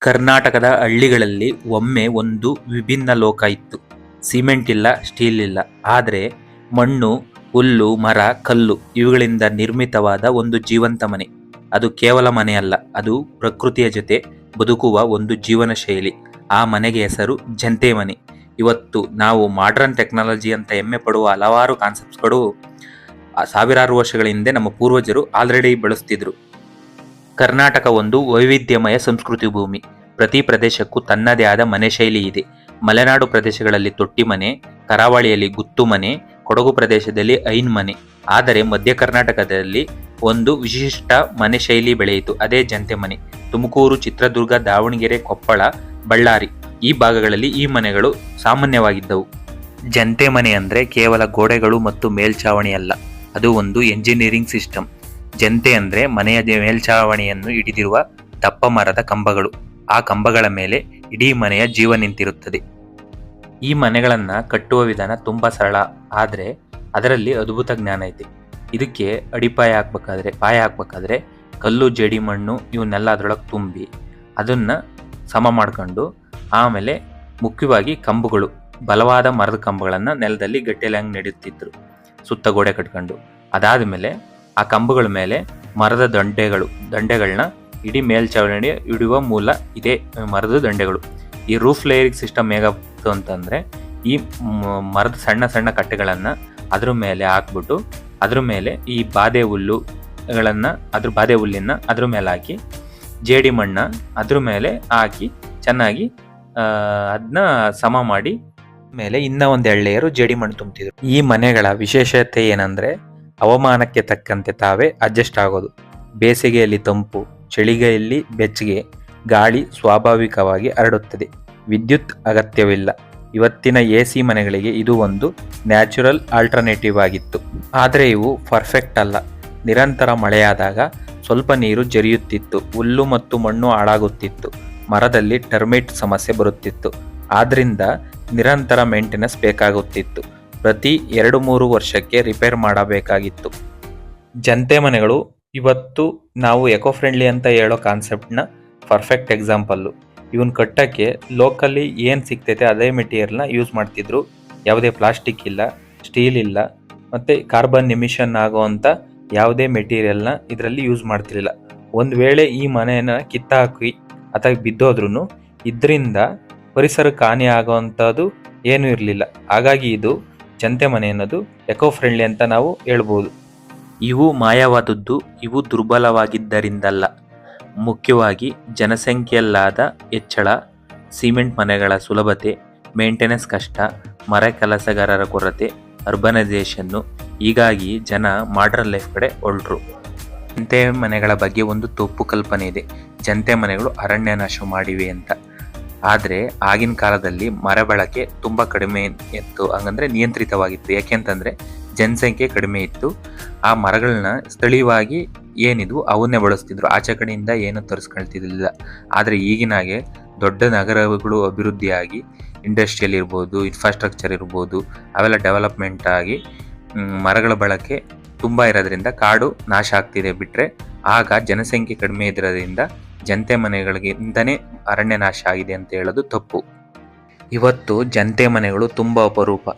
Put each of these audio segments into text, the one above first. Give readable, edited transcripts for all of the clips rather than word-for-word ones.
ಕರ್ನಾಟಕದ ಹಳ್ಳಿಗಳಲ್ಲಿ ಒಮ್ಮೆ ಒಂದು ವಿಭಿನ್ನ ಲೋಕ ಇತ್ತು. ಸಿಮೆಂಟ್ ಇಲ್ಲ, ಸ್ಟೀಲ್ ಇಲ್ಲ, ಆದರೆ ಮಣ್ಣು, ಹುಲ್ಲು, ಮರ, ಕಲ್ಲು ಇವುಗಳಿಂದ ನಿರ್ಮಿತವಾದ ಒಂದು ಜೀವಂತ ಮನೆ. ಅದು ಕೇವಲ ಮನೆಯಲ್ಲ, ಅದು ಪ್ರಕೃತಿಯ ಜೊತೆ ಬದುಕುವ ಒಂದು ಜೀವನ ಶೈಲಿ. ಆ ಮನೆಗೆ ಹೆಸರು ಜಂತೆ ಮನೆ. ಇವತ್ತು ನಾವು ಮಾಡರ್ನ್ ಟೆಕ್ನಾಲಜಿ ಅಂತ ಹೆಮ್ಮೆ ಪಡುವ ಹಲವಾರು ಕಾನ್ಸೆಪ್ಟ್ಸ್ಗಳು ಸಾವಿರಾರು ವರ್ಷಗಳ ಹಿಂದೆ ನಮ್ಮ ಪೂರ್ವಜರು ಆಲ್ರೆಡಿ ಬಳಸ್ತಿದ್ರು. ಕರ್ನಾಟಕ ಒಂದು ವೈವಿಧ್ಯಮಯ ಸಂಸ್ಕೃತಿ ಭೂಮಿ. ಪ್ರತಿ ಪ್ರದೇಶಕ್ಕೂ ತನ್ನದೇ ಆದ ಮನೆ ಶೈಲಿ ಇದೆ. ಮಲೆನಾಡು ಪ್ರದೇಶಗಳಲ್ಲಿ ತೊಟ್ಟಿ ಮನೆ, ಕರಾವಳಿಯಲ್ಲಿ ಗುತ್ತು ಮನೆ, ಕೊಡಗು ಪ್ರದೇಶದಲ್ಲಿ ಐನ್ ಮನೆ. ಆದರೆ ಮಧ್ಯ ಕರ್ನಾಟಕದಲ್ಲಿ ಒಂದು ವಿಶಿಷ್ಟ ಮನೆ ಶೈಲಿ ಬೆಳೆಯಿತು, ಅದೇ ಜಂತೆ ಮನೆ. ತುಮಕೂರು, ಚಿತ್ರದುರ್ಗ, ದಾವಣಗೆರೆ, ಕೊಪ್ಪಳ, ಬಳ್ಳಾರಿ ಈ ಭಾಗಗಳಲ್ಲಿ ಈ ಮನೆಗಳು ಸಾಮಾನ್ಯವಾಗಿದ್ದವು. ಜಂತೆ ಮನೆ ಅಂದರೆ ಕೇವಲ ಗೋಡೆಗಳು ಮತ್ತು ಮೇಲ್ಛಾವಣಿ ಅಲ್ಲ, ಅದು ಒಂದು ಎಂಜಿನಿಯರಿಂಗ್ ಸಿಸ್ಟಮ್. ಜಂತೆ ಅಂದರೆ ಮನೆಯ ಮೇಲ್ಛಾವಣಿಯನ್ನು ಹಿಡಿದಿರುವ ದಪ್ಪ ಮರದ ಕಂಬಗಳು. ಆ ಕಂಬಗಳ ಮೇಲೆ ಇಡೀ ಮನೆಯ ಜೀವ ನಿಂತಿರುತ್ತದೆ. ಈ ಮನೆಗಳನ್ನು ಕಟ್ಟುವ ವಿಧಾನ ತುಂಬ ಸರಳ, ಆದರೆ ಅದರಲ್ಲಿ ಅದ್ಭುತ ಜ್ಞಾನ ಐತೆ. ಇದಕ್ಕೆ ಪಾಯ ಹಾಕ್ಬೇಕಾದ್ರೆ ಕಲ್ಲು, ಜೇಡಿ ಮಣ್ಣು ಇವನ್ನೆಲ್ಲ ಅದರೊಳಗೆ ತುಂಬಿ ಅದನ್ನು ಸಮ ಮಾಡ್ಕೊಂಡು, ಆಮೇಲೆ ಮುಖ್ಯವಾಗಿ ಕಂಬಗಳು, ಬಲವಾದ ಮರದ ಕಂಬಗಳನ್ನು ನೆಲದಲ್ಲಿ ಗಟ್ಟಿಯಂಗೆ ನೆಡುತ್ತಿದ್ರು ಸುತ್ತ ಗೋಡೆ ಕಟ್ಕೊಂಡು. ಅದಾದ ಮೇಲೆ ಆ ಕಂಬಗಳ ಮೇಲೆ ಮರದ ದಂಡೆಗಳನ್ನ ಇಡೀ ಮೇಲ್ಛಾವಣಿ ಇಡುವ ಮೂಲ ಇದೇ ಮರದ ದಂಡೆಗಳು. ಈ ರೂಫ್ ಲೇಯರಿಂಗ್ ಸಿಸ್ಟಮ್ ಹೇಗಾಗ್ತು ಅಂತಂದರೆ, ಈ ಮರದ ಸಣ್ಣ ಸಣ್ಣ ಕಟ್ಟೆಗಳನ್ನು ಅದ್ರ ಮೇಲೆ ಹಾಕ್ಬಿಟ್ಟು ಅದ್ರ ಮೇಲೆ ಈ ಬಾದೆ ಹುಲ್ಲಿನ ಅದ್ರ ಮೇಲೆ ಹಾಕಿ, ಜೇಡಿ ಮಣ್ಣ ಅದ್ರ ಮೇಲೆ ಹಾಕಿ ಚೆನ್ನಾಗಿ ಅದನ್ನ ಸಮ ಮಾಡಿ ಮೇಲೆ ಇನ್ನೂ ಒಂದು ಎಳ್ಳೆಯರು ಜೇಡಿ ಮಣ್ಣು ತುಂಬ್ತಿದ್ರು. ಈ ಮನೆಗಳ ವಿಶೇಷತೆ ಏನಂದರೆ, ಹವಾಮಾನಕ್ಕೆ ತಕ್ಕಂತೆ ತಾವೇ ಅಡ್ಜಸ್ಟ್ ಆಗೋದು. ಬೇಸಿಗೆಯಲ್ಲಿ ತಂಪು, ಚಳಿಗೆಯಲ್ಲಿ ಬೆಚ್ಚಗೆ, ಗಾಳಿ ಸ್ವಾಭಾವಿಕವಾಗಿ ಹರಡುತ್ತದೆ. ವಿದ್ಯುತ್ ಅಗತ್ಯವಿಲ್ಲ. ಇವತ್ತಿನ AC ಮನೆಗಳಿಗೆ ಇದು ಒಂದು ನ್ಯಾಚುರಲ್ ಆಲ್ಟರ್ನೇಟಿವ್ ಆಗಿತ್ತು. ಆದರೆ ಇವು ಪರ್ಫೆಕ್ಟ್ ಅಲ್ಲ. ನಿರಂತರ ಮಳೆಯಾದಾಗ ಸ್ವಲ್ಪ ನೀರು ಜರಿಯುತ್ತಿತ್ತು, ಹುಲ್ಲು ಮತ್ತು ಮಣ್ಣು ಹಾಳಾಗುತ್ತಿತ್ತು, ಮರದಲ್ಲಿ ಟರ್ಮಿಟ್ ಸಮಸ್ಯೆ ಬರುತ್ತಿತ್ತು. ಆದ್ದರಿಂದ ನಿರಂತರ ಮೇಂಟೆನೆನ್ಸ್ ಬೇಕಾಗುತ್ತಿತ್ತು. ಪ್ರತಿ 2-3 ವರ್ಷಕ್ಕೆ ರಿಪೇರ್ ಮಾಡಬೇಕಾಗಿತ್ತು. ಜಂತೆ ಮನೆಗಳು ಇವತ್ತು ನಾವು ಎಕೋ ಫ್ರೆಂಡ್ಲಿ ಅಂತ ಹೇಳೋ ಕಾನ್ಸೆಪ್ಟ್ನ ಪರ್ಫೆಕ್ಟ್ ಎಕ್ಸಾಂಪಲ್ಲು. ಇವನ್ ಕಟ್ಟಕ್ಕೆ ಲೋಕಲಿ ಏನು ಸಿಗ್ತೈತೆ ಅದೇ ಮೆಟೀರಿಯಲ್ನ ಯೂಸ್ ಮಾಡ್ತಿದ್ರು. ಯಾವುದೇ ಪ್ಲಾಸ್ಟಿಕ್ ಇಲ್ಲ, ಸ್ಟೀಲ್ ಇಲ್ಲ, ಮತ್ತು ಕಾರ್ಬನ್ ಎಮಿಷನ್ ಆಗೋವಂಥ ಯಾವುದೇ ಮೆಟೀರಿಯಲ್ನ ಇದರಲ್ಲಿ ಯೂಸ್ ಮಾಡ್ತಿರಲಿಲ್ಲ. ಒಂದು ವೇಳೆ ಈ ಮನೆಯನ್ನು ಕಿತ್ತಾಕಿ ಅಥವಾ ಬಿದ್ದೋದ್ರೂ ಇದರಿಂದ ಪರಿಸರಕ್ಕೆ ಹಾನಿ ಆಗೋವಂಥದ್ದು ಏನೂ ಇರಲಿಲ್ಲ. ಹಾಗಾಗಿ ಇದು ಜಂತೆ ಮನೆ ಅನ್ನೋದು ಎಕೋ ಫ್ರೆಂಡ್ಲಿ ಅಂತ ನಾವು ಹೇಳ್ಬೋದು. ಇವು ಮಾಯವಾದದ್ದು, ಇವು ದುರ್ಬಲವಾಗಿದ್ದರಿಂದಲ್ಲ. ಮುಖ್ಯವಾಗಿ ಜನಸಂಖ್ಯೆಯಲ್ಲಾದ ಹೆಚ್ಚಳ, ಸಿಮೆಂಟ್ ಮನೆಗಳ ಸುಲಭತೆ, ಮೇಂಟೆನೆನ್ಸ್ ಕಷ್ಟ, ಮರ ಕೆಲಸಗಾರರ ಕೊರತೆ, ಅರ್ಬನೈಸೇಷನ್ನು. ಹೀಗಾಗಿ ಜನ ಮಾಡರ್ನ್ ಲೈಫ್ ಕಡೆ ಹೊರಟರು. ಜಂತೆ ಮನೆಗಳ ಬಗ್ಗೆ ಒಂದು ತಪ್ಪು ಕಲ್ಪನೆ ಇದೆ. ಜಂತೆ ಮನೆಗಳು ಅರಣ್ಯ ನಾಶ ಮಾಡಿವೆ ಅಂತ. ಆದರೆ ಆಗಿನ ಕಾಲದಲ್ಲಿ ಮರ ಬಳಕೆ ತುಂಬ ಕಡಿಮೆ ಇತ್ತು, ಹಂಗಂದರೆ ನಿಯಂತ್ರಿತವಾಗಿತ್ತು. ಯಾಕೆಂತಂದರೆ ಜನಸಂಖ್ಯೆ ಕಡಿಮೆ ಇತ್ತು. ಆ ಮರಗಳನ್ನ ಸ್ಥಳೀಯವಾಗಿ ಏನಿದ್ವು ಅವನ್ನೇ ಬಳಸ್ತಿದ್ರು, ಆಚೆ ಕಡೆಯಿಂದ ಏನು ತರಿಸ್ಕೊಳ್ತಿರ್ಲಿಲ್ಲ. ಆದರೆ ಈಗಿನಾಗೆ ದೊಡ್ಡ ನಗರಗಳು ಅಭಿವೃದ್ಧಿಯಾಗಿ ಇಂಡಸ್ಟ್ರಿಯಲ್ ಇರ್ಬೋದು, ಇನ್ಫ್ರಾಸ್ಟ್ರಕ್ಚರ್ ಇರ್ಬೋದು, ಅವೆಲ್ಲ ಡೆವಲಪ್ಮೆಂಟ್ ಆಗಿ ಮರಗಳ ಬಳಕೆ ತುಂಬ ಇರೋದ್ರಿಂದ ಕಾಡು ನಾಶ ಆಗ್ತಿದೆ. ಬಿಟ್ಟರೆ ಆಗ ಜನಸಂಖ್ಯೆ ಕಡಿಮೆ ಇರೋದ್ರಿಂದ ಜಂತೆ ಮನೆಗಳಿಗಿಂತನೇ ಅರಣ್ಯ ನಾಶ ಆಗಿದೆ ಅಂತ ಹೇಳೋದು ತಪ್ಪು. ಇವತ್ತು ಜಂತೆ ಮನೆಗಳು ತುಂಬ ಅಪರೂಪ.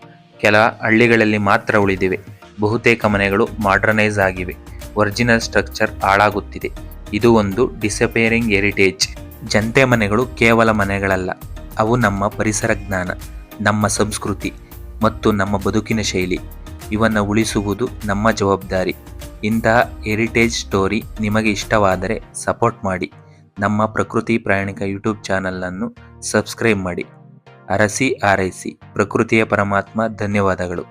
ಕೆಲ ಹಳ್ಳಿಗಳಲ್ಲಿ ಮಾತ್ರ ಉಳಿದಿವೆ. ಬಹುತೇಕ ಮನೆಗಳು ಮಾಡರ್ನೈಸ್ ಆಗಿವೆ. ಒರಿಜಿನಲ್ ಸ್ಟ್ರಕ್ಚರ್ ಹಾಳಾಗುತ್ತಿದೆ. ಇದು ಒಂದು ಡಿಸಪೇರಿಂಗ್ ಹೆರಿಟೇಜ್. ಜಂತೆ ಮನೆಗಳು ಕೇವಲ ಮನೆಗಳಲ್ಲ, ಅವು ನಮ್ಮ ಪರಿಸರ ಜ್ಞಾನ, ನಮ್ಮ ಸಂಸ್ಕೃತಿ ಮತ್ತು ನಮ್ಮ ಬದುಕಿನ ಶೈಲಿ. ಇವನ್ನು ಉಳಿಸುವುದು ನಮ್ಮ ಜವಾಬ್ದಾರಿ. ಇಂತಹ ಹೆರಿಟೇಜ್ ಸ್ಟೋರಿ ನಿಮಗೆ ಇಷ್ಟವಾದರೆ ಸಪೋರ್ಟ್ ಮಾಡಿ. ನಮ್ಮ ಪ್ರಕೃತಿ ಪ್ರಯಾಣಿಕ ಯೂಟ್ಯೂಬ್ ಚಾನಲನ್ನು ಸಬ್ಸ್ಕ್ರೈಬ್ ಮಾಡಿ. ಅರಸಿ ಆರೈಸಿ. ಪ್ರಕೃತಿಯ ಪರಮಾತ್ಮ. ಧನ್ಯವಾದಗಳು.